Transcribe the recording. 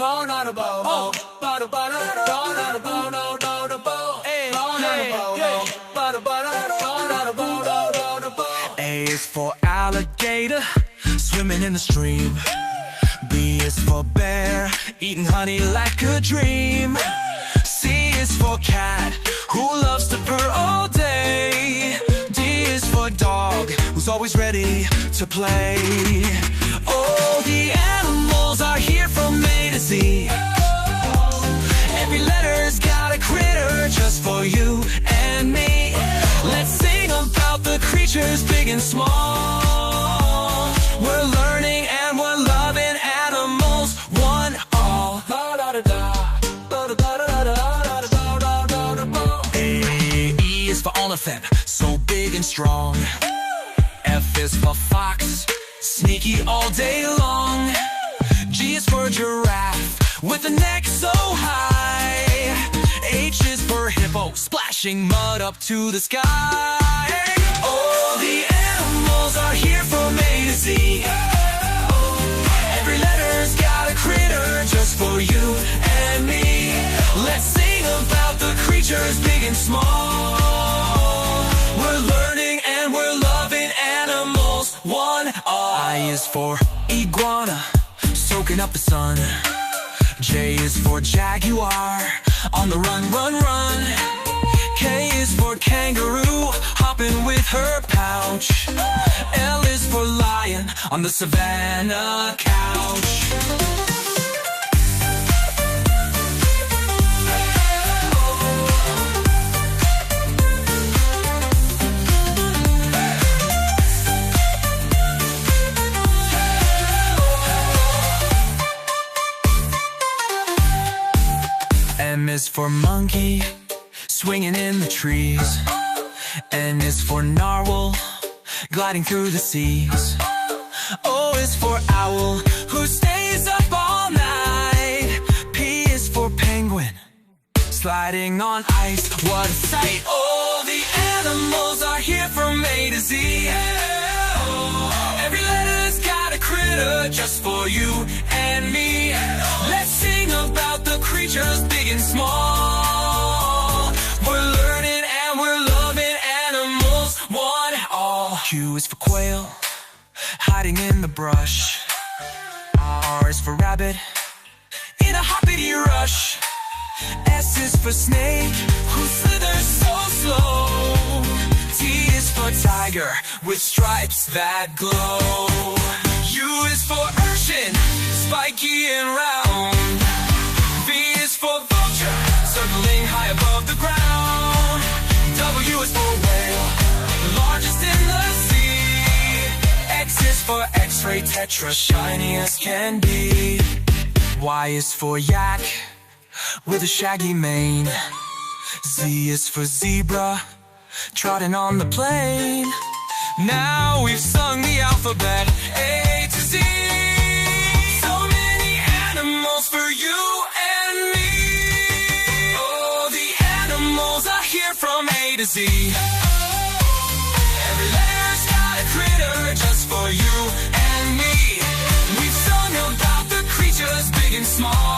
A is for alligator, swimming in the stream. B is for bear, eating honey like a dream. C is for cat, who loves to purr all day. D is for dog, who's always ready to play. All the animals are here from A to Z. Every letter's got a critter just for you and me. Let's sing about the creatures big and small. We're learning and we're loving animals, one all. A, E is for elephant, so big and strong. F is for fox, sneaky all day long. G is for giraffe, with a neck so high. H is for hippo, splashing mud up to the sky. All the animals are here from A to Z. Every letter's got a critter just for you and me. Let's sing about the creatures big and small. We're learning and we're loving animals, one all. I is for iguana, soaking up the sun. J is for jaguar, on the run, run, run. K is for kangaroo, hopping with her pouch. L is for lion, on the savannah couch. M is for monkey, swinging in the trees. N is for narwhal, gliding through the seas. O is for owl, who stays up all night. P is for penguin, sliding on ice. What a sight! All the animals are here from A to Z. Every letter's got a critter just for you and me. Let's sing about the creatures big and small. We're learning and we're loving animals, one all. Q is for quail, hiding in the brush. R is for rabbit, in a hoppity rush. S is for snake, who slithers so slow. T is for tiger, with stripes that glow. U is for urchin, spiky and round. V is for vulture, circling high above the ground. W is for whale, largest in the sea. X is for X-ray tetra, shiny as can be. Y is for yak, with a shaggy mane. Z is for zebra, trotting on the plain. Now we've sung the alphabet, A to Z. So many animals for you and me. Oh, the animals are here from A to Z. Every letter's got a critter just for you and me. We've sung about the creatures big and small.